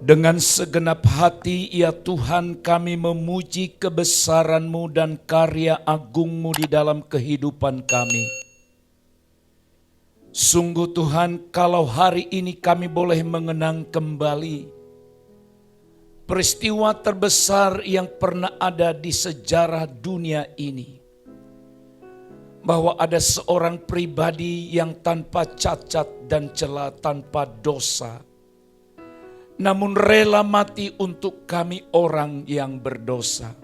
Dengan segenap hati, ya Tuhan, kami memuji kebesaran-Mu dan karya agung-Mu di dalam kehidupan kami. Sungguh Tuhan, kalau hari ini kami boleh mengenang kembali peristiwa terbesar yang pernah ada di sejarah dunia ini. Bahwa ada seorang pribadi yang tanpa cacat dan celah, tanpa dosa, namun rela mati untuk kami orang yang berdosa.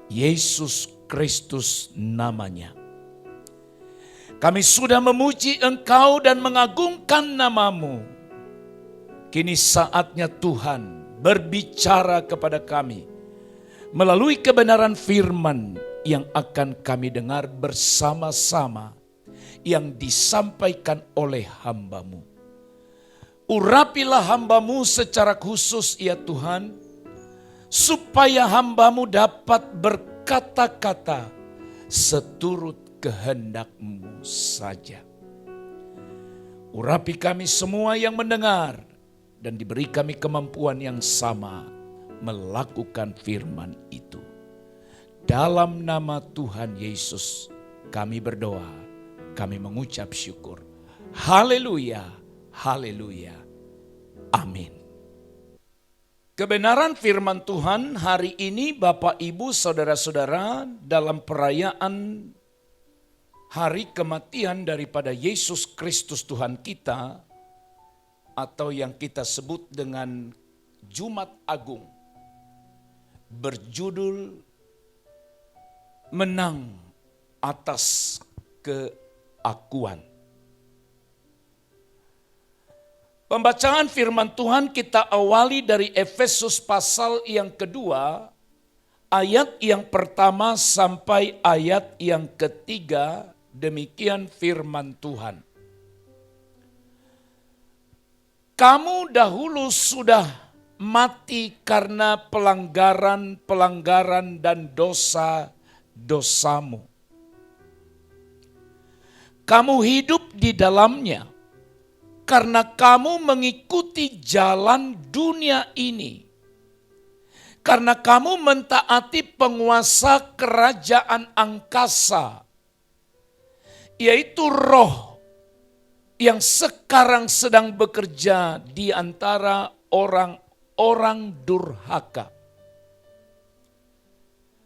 Yesus Kristus namanya. Kami sudah memuji Engkau dan mengagungkan nama-Mu. Kini saatnya Tuhan berbicara kepada kami melalui kebenaran firman yang akan kami dengar bersama-sama yang disampaikan oleh hamba-Mu. Urapilah hamba-Mu secara khusus ya Tuhan, supaya hamba-Mu dapat berkata-kata seturut kehendak-Mu saja. Urapi kami semua yang mendengar dan diberi kami kemampuan yang sama melakukan firman itu. Dalam nama Tuhan Yesus kami berdoa, kami mengucap syukur. Haleluya, haleluya, amin. Kebenaran firman Tuhan hari ini Bapak Ibu Saudara-saudara dalam perayaan hari kematian daripada Yesus Kristus Tuhan kita, atau yang kita sebut dengan Jumat Agung, berjudul Menang atas keakuan. Pembacaan firman Tuhan kita awali dari Efesus pasal yang kedua, ayat yang pertama sampai ayat yang ketiga, demikian firman Tuhan. Kamu dahulu sudah mati karena pelanggaran dan dosa-dosamu. Kamu hidup di dalamnya karena kamu mengikuti jalan dunia ini. Karena kamu mentaati penguasa kerajaan angkasa, yaitu roh yang sekarang sedang bekerja di antara orang-orang durhaka.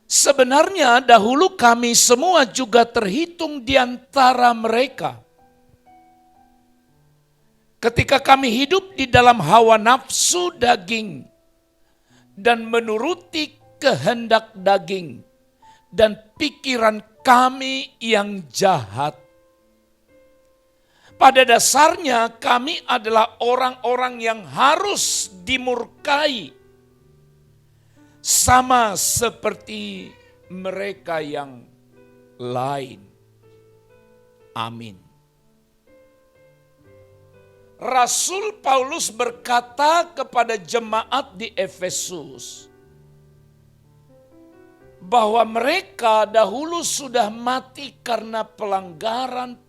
Sebenarnya dahulu kami semua juga terhitung di antara mereka. Ketika kami hidup di dalam hawa nafsu daging dan menuruti kehendak daging dan pikiran kami yang jahat. Pada dasarnya kami adalah orang-orang yang harus dimurkai, sama seperti mereka yang lain. Amin. Rasul Paulus berkata kepada jemaat di Efesus bahwa mereka dahulu sudah mati karena pelanggaran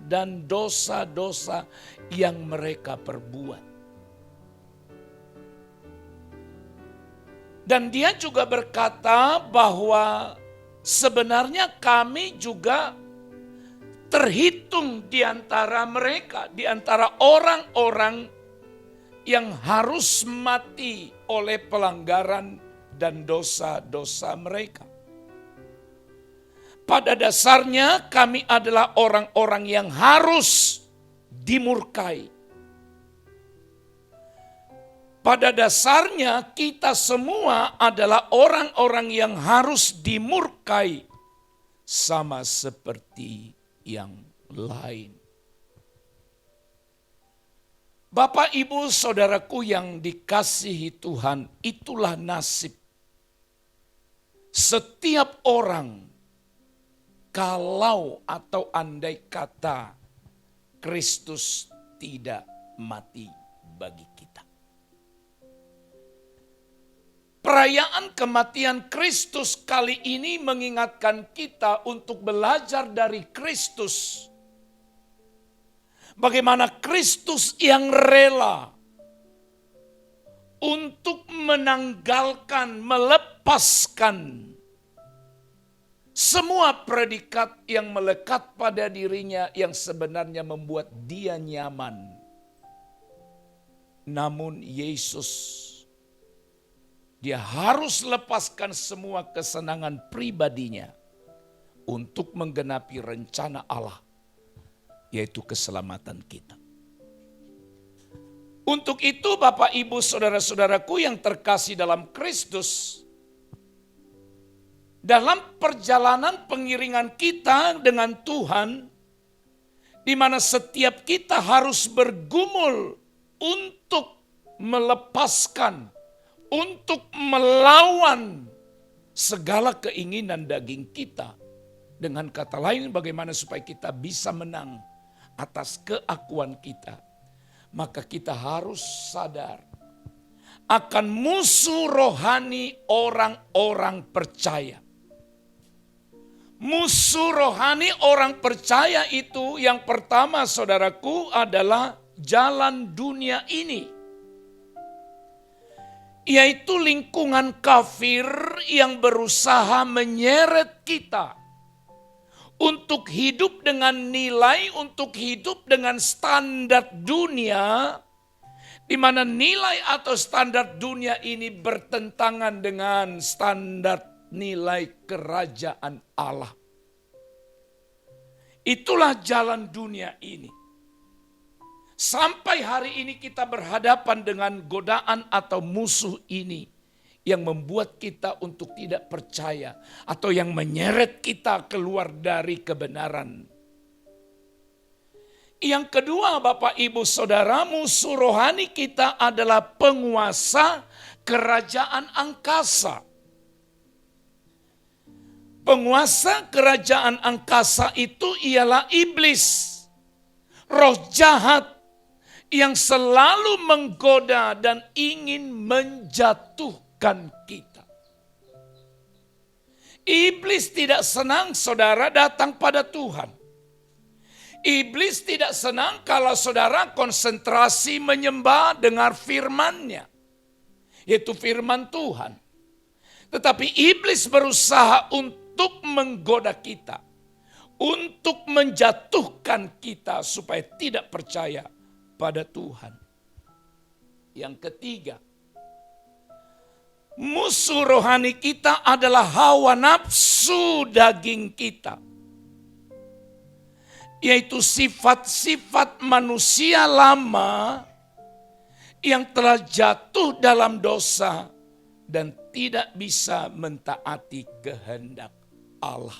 dan dosa-dosa yang mereka perbuat. Dan dia juga berkata bahwa sebenarnya kami juga terhitung di antara mereka, di antara orang-orang yang harus mati oleh pelanggaran dan dosa-dosa mereka. Pada dasarnya kami adalah orang-orang yang harus dimurkai. Pada dasarnya kita semua adalah orang-orang yang harus dimurkai sama seperti yang lain. Bapak, Ibu, Saudaraku yang dikasihi Tuhan, itulah nasib setiap orang kalau atau andai kata Kristus tidak mati bagi kita. Perayaan kematian Kristus kali ini mengingatkan kita untuk belajar dari Kristus. Bagaimana Kristus yang rela untuk menanggalkan, melepaskan semua predikat yang melekat pada dirinya yang sebenarnya membuat dia nyaman. Namun Yesus, dia harus lepaskan semua kesenangan pribadinya untuk menggenapi rencana Allah, yaitu keselamatan kita. Untuk itu Bapak Ibu Saudara-saudaraku yang terkasih dalam Kristus, dalam perjalanan pengiringan kita dengan Tuhan, di mana setiap kita harus bergumul untuk melepaskan, untuk melawan segala keinginan daging kita. Dengan kata lain, bagaimana supaya kita bisa menang atas keakuan kita. Maka kita harus sadar akan musuh rohani orang-orang percaya. Musuh rohani orang percaya itu yang pertama saudaraku adalah jalan dunia ini. Yaitu lingkungan kafir yang berusaha menyeret kita untuk hidup dengan nilai, untuk hidup dengan standar dunia, di mana nilai atau standar dunia ini bertentangan dengan standar nilai kerajaan Allah. Itulah jalan dunia ini. Sampai hari ini kita berhadapan dengan godaan atau musuh ini yang membuat kita untuk tidak percaya atau yang menyeret kita keluar dari kebenaran. Yang kedua Bapak Ibu Saudara, musuh rohani kita adalah penguasa kerajaan angkasa. Penguasa kerajaan angkasa itu ialah iblis, roh jahat yang selalu menggoda dan ingin menjatuhkan kita. Iblis tidak senang saudara datang pada Tuhan. Iblis tidak senang kalau saudara konsentrasi menyembah dengar firman-Nya, yaitu firman Tuhan. Tetapi iblis berusaha untuk menggoda kita, untuk menjatuhkan kita supaya tidak percaya pada Tuhan. Yang ketiga, musuh rohani kita adalah hawa nafsu daging kita. Yaitu sifat-sifat manusia lama yang telah jatuh dalam dosa dan tidak bisa mentaati kehendak Allah.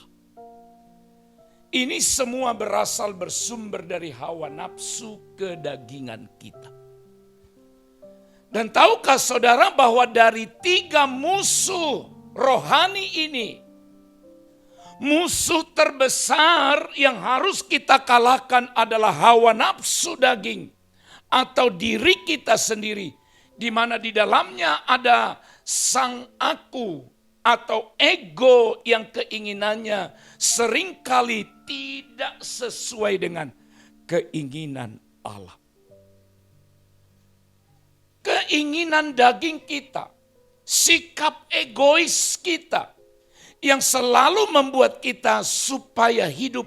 Ini semua bersumber dari hawa nafsu kedagingan kita. Dan tahukah saudara bahwa dari 3 musuh rohani ini, musuh terbesar yang harus kita kalahkan adalah hawa nafsu daging atau diri kita sendiri, di mana di dalamnya ada sang aku atau ego yang keinginannya seringkali tidak sesuai dengan keinginan Allah. Keinginan daging kita, sikap egois kita yang selalu membuat kita supaya hidup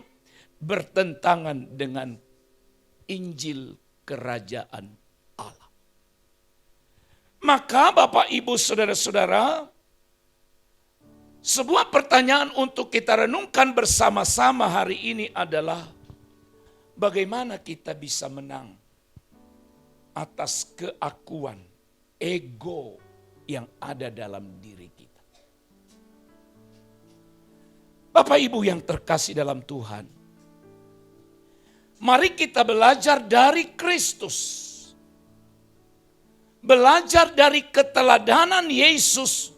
bertentangan dengan Injil kerajaan Allah. Maka Bapak Ibu Saudara-saudara, sebuah pertanyaan untuk kita renungkan bersama-sama hari ini adalah bagaimana kita bisa menang atas keakuan ego yang ada dalam diri kita. Bapak Ibu yang terkasih dalam Tuhan, mari kita belajar dari Kristus. Belajar dari keteladanan Yesus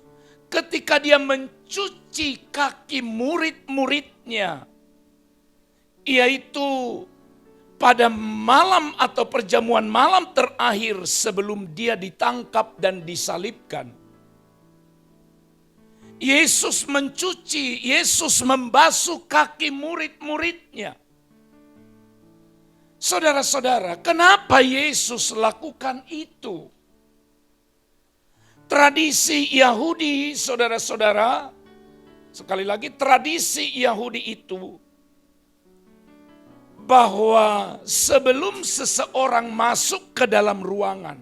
ketika dia mencuci kaki murid-muridnya. Yaitu pada malam atau perjamuan malam terakhir sebelum dia ditangkap dan disalibkan. Yesus mencuci, Yesus membasuh kaki murid-muridnya. Saudara-saudara, kenapa Yesus lakukan itu? Tradisi Yahudi, saudara-saudara, sekali lagi tradisi Yahudi itu, bahwa sebelum seseorang masuk ke dalam ruangan,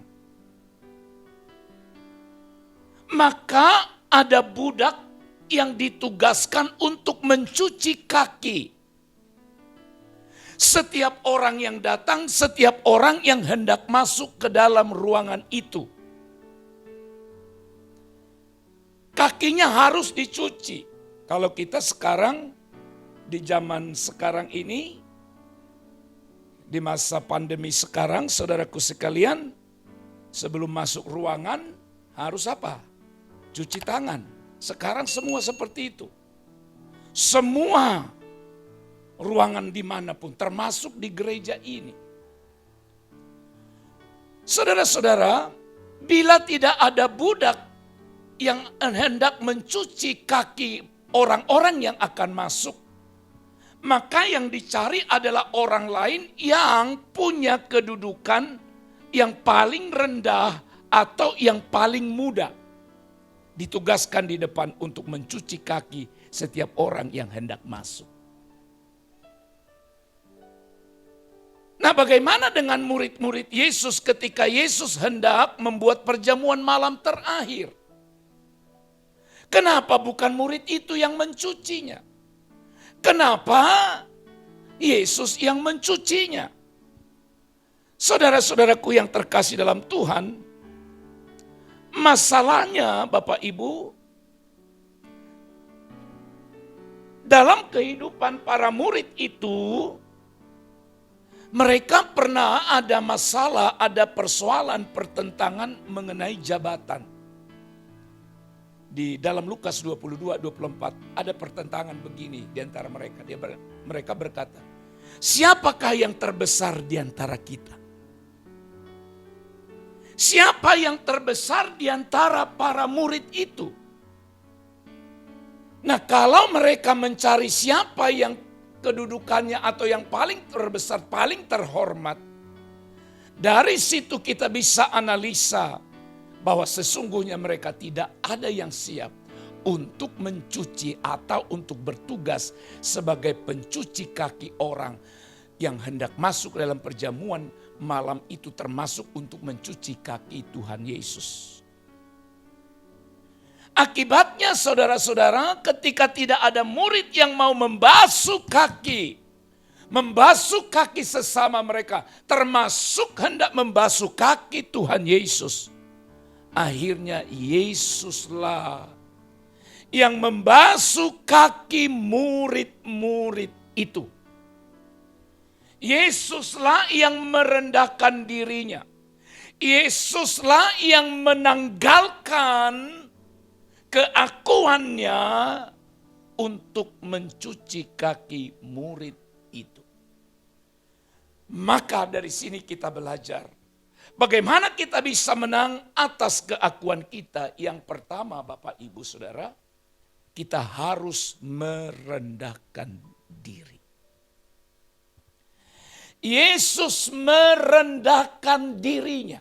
maka ada budak yang ditugaskan untuk mencuci kaki. Setiap orang yang datang, setiap orang yang hendak masuk ke dalam ruangan itu. Kakinya harus dicuci. Kalau kita sekarang, di zaman sekarang ini, di masa pandemi sekarang, saudaraku sekalian, sebelum masuk ruangan harus apa? Cuci tangan. Sekarang semua seperti itu. Semua ruangan dimanapun, termasuk di gereja ini. Saudara-saudara, bila tidak ada budak yang hendak mencuci kaki orang-orang yang akan masuk, maka yang dicari adalah orang lain yang punya kedudukan yang paling rendah atau yang paling muda. Ditugaskan di depan untuk mencuci kaki setiap orang yang hendak masuk. Nah, bagaimana dengan murid-murid Yesus ketika Yesus hendak membuat perjamuan malam terakhir? Kenapa bukan murid itu yang mencucinya? Kenapa Yesus yang mencucinya? Saudara-saudaraku yang terkasih dalam Tuhan, masalahnya Bapak Ibu, dalam kehidupan para murid itu, mereka pernah ada masalah, ada persoalan, pertentangan mengenai jabatan. Di dalam Lukas 22-24 ada pertentangan begini di antara mereka. Mereka berkata, siapakah yang terbesar di antara kita? Siapa yang terbesar di antara para murid itu? Nah, kalau mereka mencari siapa yang kedudukannya atau yang paling terbesar, paling terhormat, dari situ kita bisa analisa bahwa sesungguhnya mereka tidak ada yang siap untuk mencuci atau untuk bertugas sebagai pencuci kaki orang yang hendak masuk dalam perjamuan malam itu, termasuk untuk mencuci kaki Tuhan Yesus. Akibatnya saudara-saudara, ketika tidak ada murid yang mau membasuh kaki sesama mereka, termasuk hendak membasuh kaki Tuhan Yesus, akhirnya Yesuslah yang membasuh kaki murid-murid itu. Yesuslah yang merendahkan dirinya. Yesuslah yang menanggalkan keakuannya untuk mencuci kaki murid itu. Maka dari sini kita belajar bagaimana kita bisa menang atas keakuan kita. Yang pertama Bapak Ibu Saudara, kita harus merendahkan diri. Yesus merendahkan dirinya.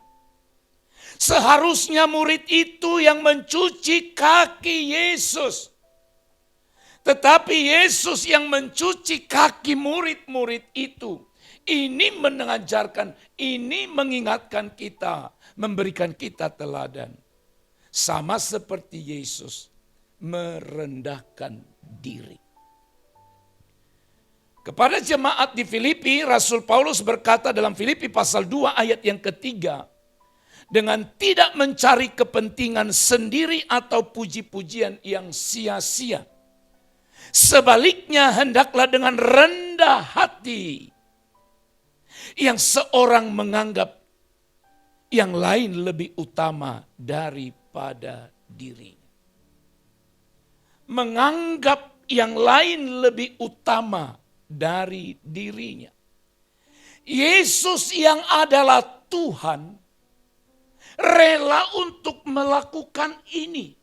Seharusnya murid itu yang mencuci kaki Yesus. Tetapi Yesus yang mencuci kaki murid-murid itu. Ini mengajarkan, ini mengingatkan kita, memberikan kita teladan. Sama seperti Yesus merendahkan diri. Kepada jemaat di Filipi, Rasul Paulus berkata dalam Filipi pasal 2 ayat yang ketiga, dengan tidak mencari kepentingan sendiri atau puji-pujian yang sia-sia. Sebaliknya hendaklah dengan rendah hati, yang seorang menganggap yang lain lebih utama daripada dirinya. Menganggap yang lain lebih utama dari dirinya. Yesus yang adalah Tuhan rela untuk melakukan ini.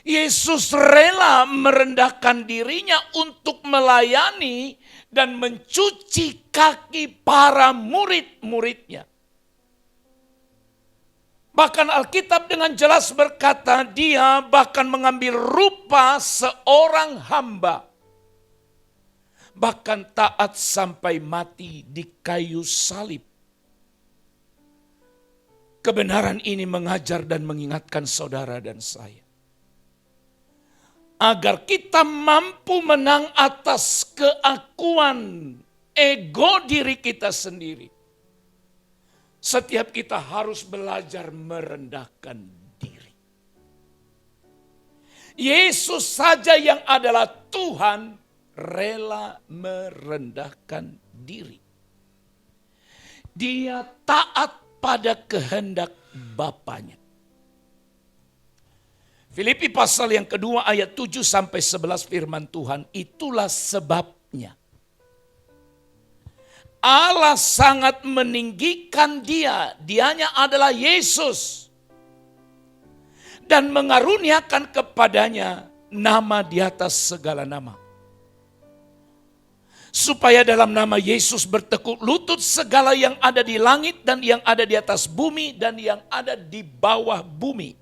Yesus rela merendahkan dirinya untuk melayani dan mencuci kaki para murid-muridnya. Bahkan Alkitab dengan jelas berkata dia bahkan mengambil rupa seorang hamba. Bahkan taat sampai mati di kayu salib. Kebenaran ini mengajar dan mengingatkan saudara dan saya. Agar kita mampu menang atas keakuan ego diri kita sendiri. Setiap kita harus belajar merendahkan diri. Yesus saja yang adalah Tuhan rela merendahkan diri. Dia taat pada kehendak Bapanya. Filipi pasal yang kedua ayat 7 sampai 11 firman Tuhan, itulah sebabnya Allah sangat meninggikan dia, dianya adalah Yesus, dan mengaruniakan kepadanya nama di atas segala nama. Supaya dalam nama Yesus bertekuk lutut segala yang ada di langit dan yang ada di atas bumi dan yang ada di bawah bumi.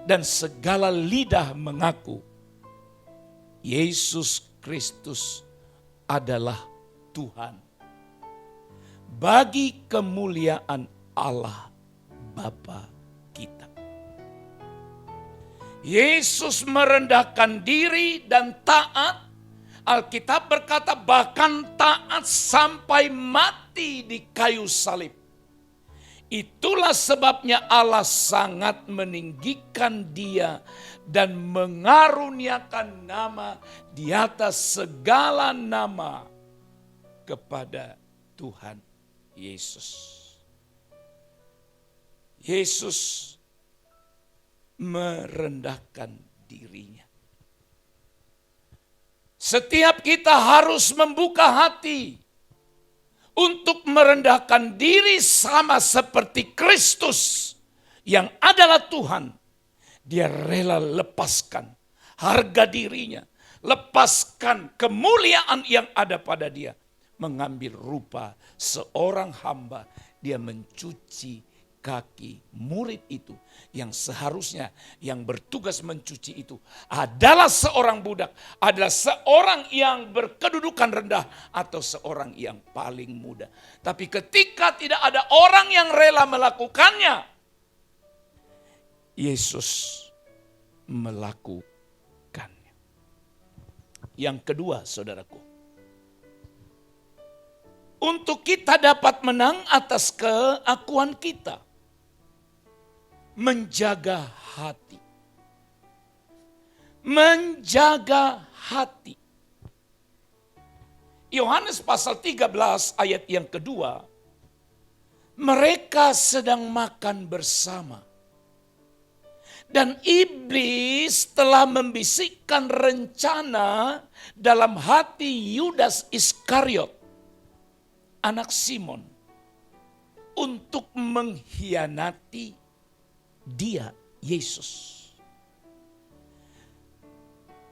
Dan segala lidah mengaku Yesus Kristus adalah Tuhan. Bagi kemuliaan Allah Bapa kita. Yesus merendahkan diri dan taat. Alkitab berkata bahkan taat sampai mati di kayu salib. Itulah sebabnya Allah sangat meninggikan dia dan mengaruniakan nama di atas segala nama kepada Tuhan Yesus. Yesus merendahkan dirinya. Setiap kita harus membuka hati untuk merendahkan diri sama seperti Kristus yang adalah Tuhan. Dia rela lepaskan harga dirinya, lepaskan kemuliaan yang ada pada dia. Mengambil rupa seorang hamba, dia mencuci kaki murid itu yang seharusnya yang bertugas mencuci itu adalah seorang budak, adalah seorang yang berkedudukan rendah atau seorang yang paling muda. Tapi ketika tidak ada orang yang rela melakukannya, Yesus melakukannya. Yang kedua, saudaraku, untuk kita dapat menang atas keakuan kita, menjaga hati. Menjaga hati. Yohanes pasal 13 ayat yang kedua, mereka sedang makan bersama. Dan iblis telah membisikkan rencana dalam hati Yudas Iskariot, anak Simon, untuk mengkhianati dia, Yesus.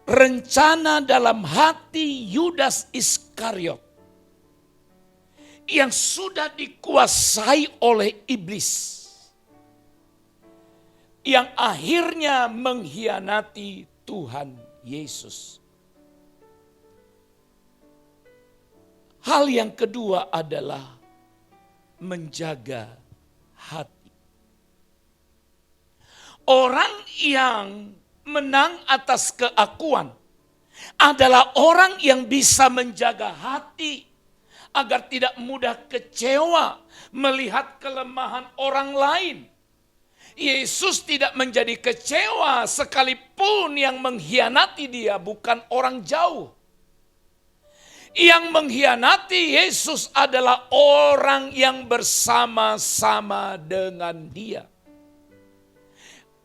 Rencana dalam hati Yudas Iskariot yang sudah dikuasai oleh iblis, yang akhirnya mengkhianati Tuhan Yesus. Hal yang kedua adalah menjaga hati. Orang yang menang atas keakuan adalah orang yang bisa menjaga hati agar tidak mudah kecewa melihat kelemahan orang lain. Yesus tidak menjadi kecewa sekalipun yang mengkhianati dia bukan orang jauh. Yang mengkhianati Yesus adalah orang yang bersama-sama dengan dia.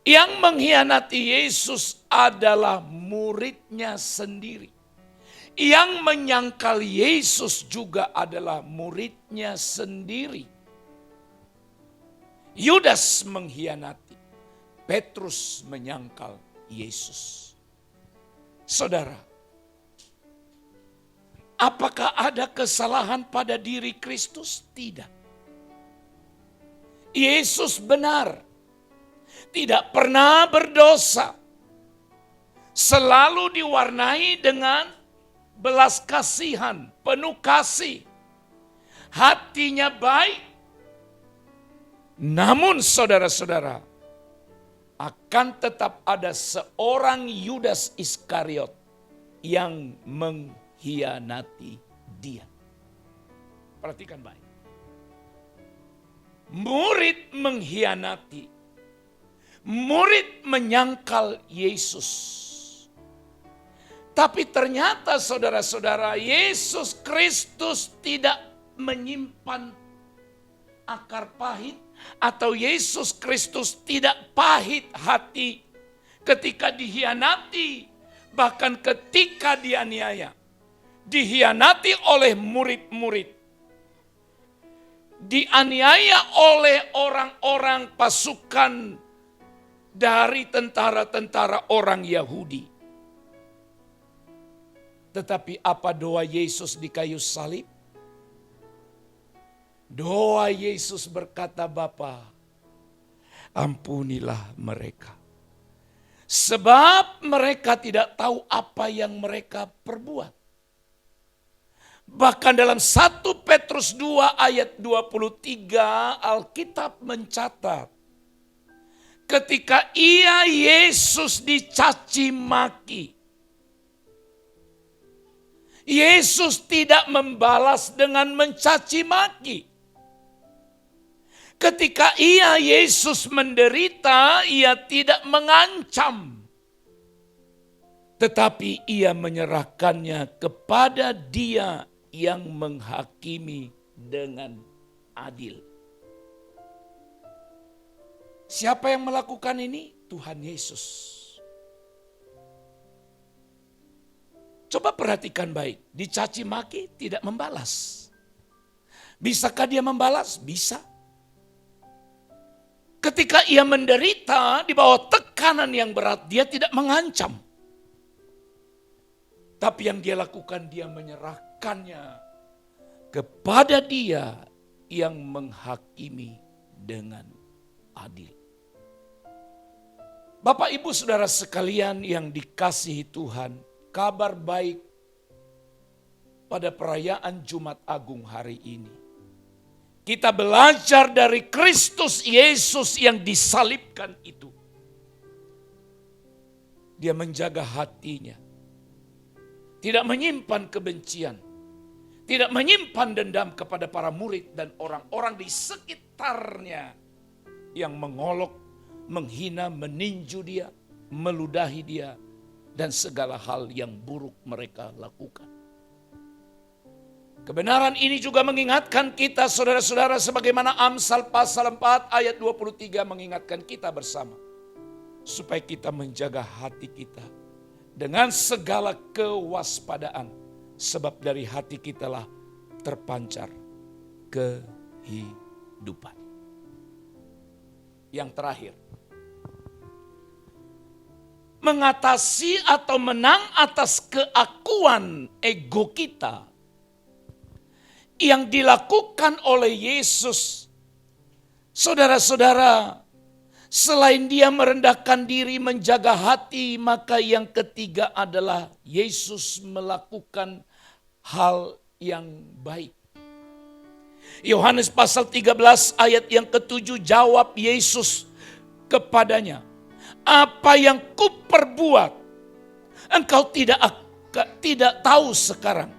Yang mengkhianati Yesus adalah muridnya sendiri. Yang menyangkal Yesus juga adalah muridnya sendiri. Yudas mengkhianati, Petrus menyangkal Yesus. Saudara, apakah ada kesalahan pada diri Kristus? Tidak. Yesus benar tidak pernah berdosa, selalu diwarnai dengan belas kasihan, penuh kasih, hatinya baik. Namun saudara-saudara, akan tetap ada seorang Yudas Iskariot yang mengkhianati dia. Perhatikan baik. Murid mengkhianati. Murid menyangkal Yesus. Tapi ternyata saudara-saudara, Yesus Kristus tidak menyimpan akar pahit, atau Yesus Kristus tidak pahit hati ketika dikhianati, bahkan ketika dianiaya, dikhianati oleh murid-murid, dianiaya oleh orang-orang pasukan dari tentara-tentara orang Yahudi. Tetapi apa doa Yesus di kayu salib? Doa Yesus berkata, Bapa, ampunilah mereka. Sebab mereka tidak tahu apa yang mereka perbuat. Bahkan dalam 1 Petrus 2 ayat 23 Alkitab mencatat, ketika Yesus dicaci maki, Yesus tidak membalas dengan mencaci maki. Ketika Yesus menderita, ia tidak mengancam. Tetapi ia menyerahkannya kepada Dia yang menghakimi dengan adil. Siapa yang melakukan ini? Tuhan Yesus. Coba perhatikan baik, dicaci maki tidak membalas. Bisakah dia membalas? Bisa. Ketika ia menderita di bawah tekanan yang berat, dia tidak mengancam. Tapi yang dia lakukan, dia menyerahkannya kepada Dia yang menghakimi dengan adil. Bapak, Ibu, Saudara sekalian yang dikasihi Tuhan, kabar baik pada perayaan Jumat Agung hari ini. Kita belajar dari Kristus Yesus yang disalibkan itu. Dia menjaga hatinya. Tidak menyimpan kebencian. Tidak menyimpan dendam kepada para murid dan orang-orang di sekitarnya yang mengolok, menghina, meninju dia, meludahi dia, dan segala hal yang buruk mereka lakukan. Kebenaran ini juga mengingatkan kita saudara-saudara, sebagaimana Amsal pasal 4 ayat 23 mengingatkan kita bersama. Supaya kita menjaga hati kita dengan segala kewaspadaan. Sebab dari hati kitalah terpancar kehidupan. Yang terakhir, mengatasi atau menang atas keakuan ego kita yang dilakukan oleh Yesus. Saudara-saudara, selain Dia merendahkan diri, menjaga hati, maka yang ketiga adalah Yesus melakukan hal yang baik. Yohanes pasal 13 ayat yang ke-7, jawab Yesus kepadanya, apa yang kuperbuat engkau tidak tahu sekarang,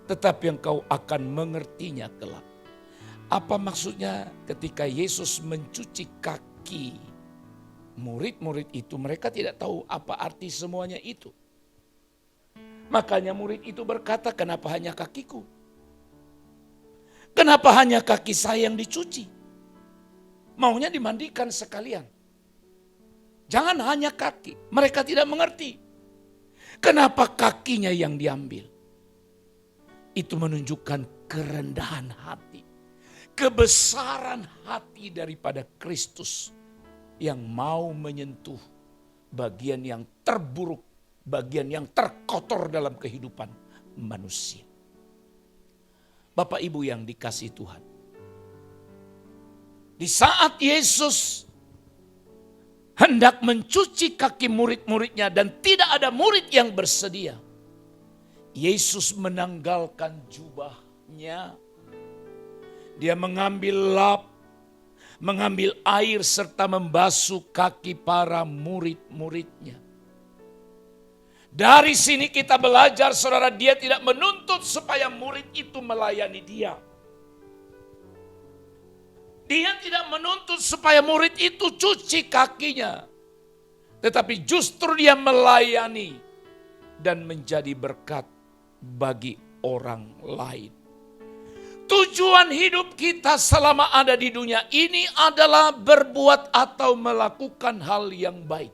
tetapi engkau akan mengertinya kelak. Apa maksudnya ketika Yesus mencuci kaki murid-murid itu? Mereka tidak tahu apa arti semuanya itu. Makanya murid itu berkata, kenapa hanya kakiku? Kenapa hanya kaki saya yang dicuci? Maunya dimandikan sekalian. Jangan hanya kaki. Mereka tidak mengerti. Kenapa kakinya yang diambil? Itu menunjukkan kerendahan hati, kebesaran hati daripada Kristus yang mau menyentuh bagian yang terburuk, bagian yang terkotor dalam kehidupan manusia. Bapak Ibu yang dikasihi Tuhan, di saat Yesus hendak mencuci kaki murid-muridnya dan tidak ada murid yang bersedia. Yesus menanggalkan jubahnya. Dia mengambil lap, mengambil air serta membasuh kaki para murid-muridnya. Dari sini kita belajar, saudara, dia tidak menuntut supaya murid itu melayani dia. Dia tidak menuntut supaya murid itu cuci kakinya. Tetapi justru dia melayani dan menjadi berkat bagi orang lain. Tujuan hidup kita selama ada di dunia ini adalah berbuat atau melakukan hal yang baik.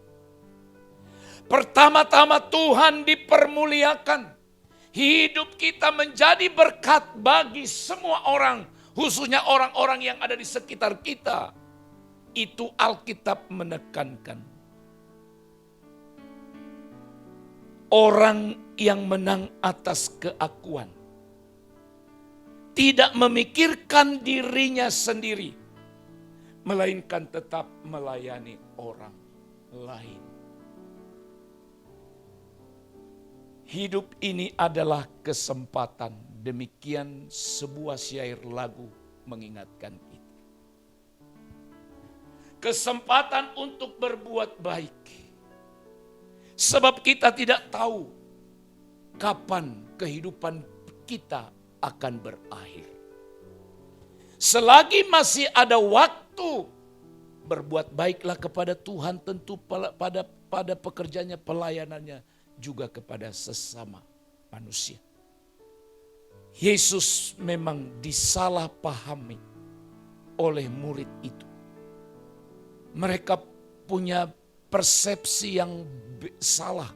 Pertama-tama Tuhan dipermuliakan. Hidup kita menjadi berkat bagi semua orang, khususnya orang-orang yang ada di sekitar kita. Itu Alkitab menekankan. Orang yang menang atas keakuan tidak memikirkan dirinya sendiri, melainkan tetap melayani orang lain. Hidup ini adalah kesempatan. Demikian sebuah syair lagu mengingatkan kita. Kesempatan untuk berbuat baik. Sebab kita tidak tahu kapan kehidupan kita akan berakhir. Selagi masih ada waktu, berbuat baiklah kepada Tuhan, tentu pada pekerjaannya, pelayanannya, juga kepada sesama manusia. Yesus memang disalahpahami oleh murid itu. Mereka punya persepsi yang salah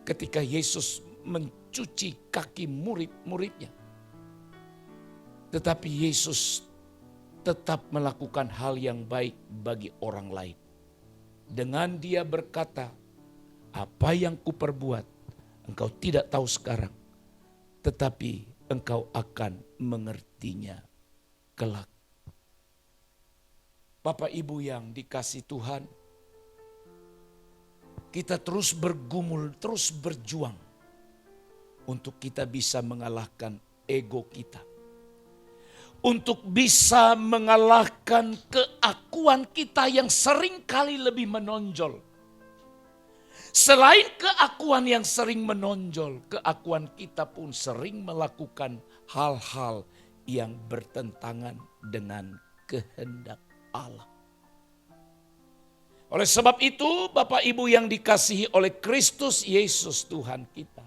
ketika Yesus mencuci kaki murid-muridnya. Tetapi Yesus tetap melakukan hal yang baik bagi orang lain. Dengan dia berkata, apa yang kuperbuat engkau tidak tahu sekarang, tetapi engkau akan mengertinya kelak. Bapak Ibu yang dikasihi Tuhan, kita terus bergumul, terus berjuang untuk kita bisa mengalahkan ego kita. Untuk bisa mengalahkan keakuan kita yang seringkali lebih menonjol. Selain keakuan yang sering menonjol, keakuan kita pun sering melakukan hal-hal yang bertentangan dengan kehendak Allah. Oleh sebab itu, Bapak Ibu yang dikasihi oleh Kristus Yesus Tuhan kita,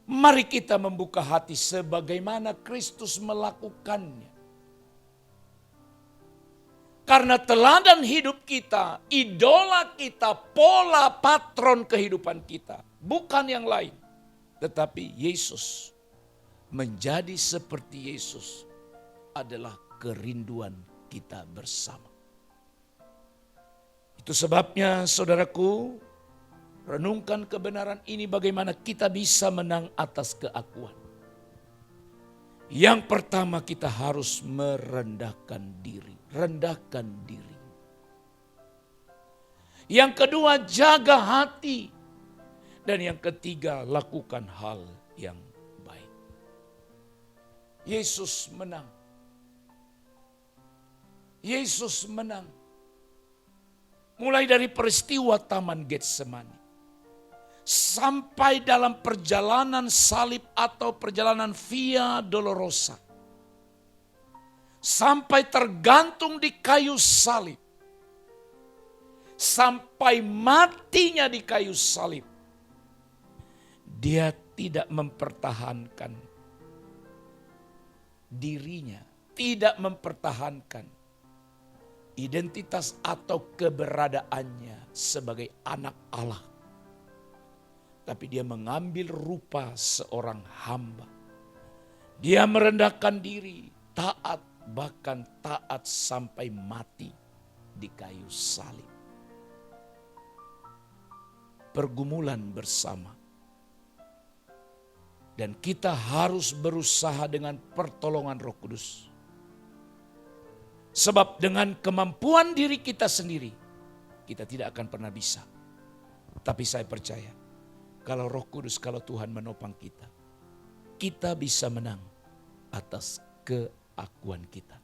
mari kita membuka hati sebagaimana Kristus melakukannya. Karena teladan hidup kita, idola kita, pola patron kehidupan kita, bukan yang lain, tetapi Yesus. Menjadi seperti Yesus adalah kerinduan kita bersama. Itu sebabnya saudaraku, renungkan kebenaran ini bagaimana kita bisa menang atas keakuan. Yang pertama kita harus merendahkan diri. Rendahkan diri. Yang kedua jaga hati. Dan yang ketiga lakukan hal yang baik. Yesus menang. Yesus menang. Mulai dari peristiwa Taman Getsemani. Sampai dalam perjalanan salib atau perjalanan Via Dolorosa. Sampai tergantung di kayu salib. Sampai matinya di kayu salib. Dia tidak mempertahankan dirinya. Tidak mempertahankan identitas atau keberadaannya sebagai anak Allah. Tapi dia mengambil rupa seorang hamba. Dia merendahkan diri, taat, bahkan taat sampai mati di kayu salib. Pergumulan bersama. Dan kita harus berusaha dengan pertolongan Roh Kudus. Sebab dengan kemampuan diri kita sendiri, kita tidak akan pernah bisa. Tapi saya percaya, kalau Roh Kudus, kalau Tuhan menopang kita, kita bisa menang atas keakuan kita.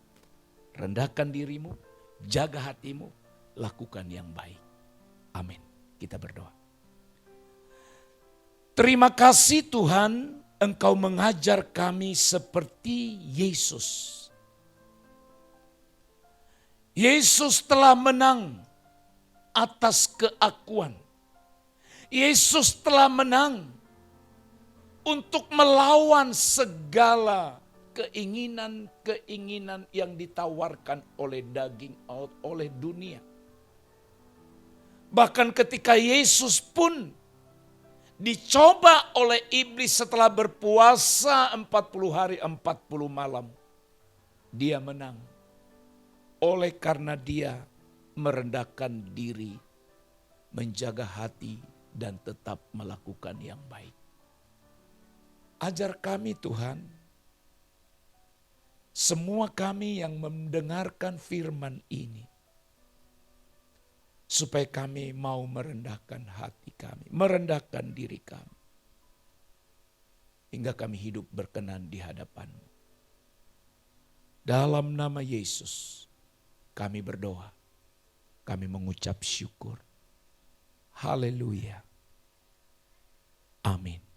Rendahkan dirimu, jaga hatimu, lakukan yang baik. Amin. Kita berdoa. Terima kasih Tuhan, Engkau mengajar kami seperti Yesus. Yesus telah menang atas keakuan. Yesus telah menang untuk melawan segala keinginan-keinginan yang ditawarkan oleh daging, oleh dunia. Bahkan ketika Yesus pun dicoba oleh iblis setelah berpuasa 40 hari 40 malam. Dia menang. Oleh karena dia merendahkan diri, menjaga hati dan tetap melakukan yang baik. Ajar kami Tuhan, semua kami yang mendengarkan firman ini, supaya kami mau merendahkan hati kami, merendahkan diri kami. Hingga kami hidup berkenan di hadapan-Mu. Dalam nama Yesus, kami berdoa, kami mengucap syukur. Haleluya. Amin.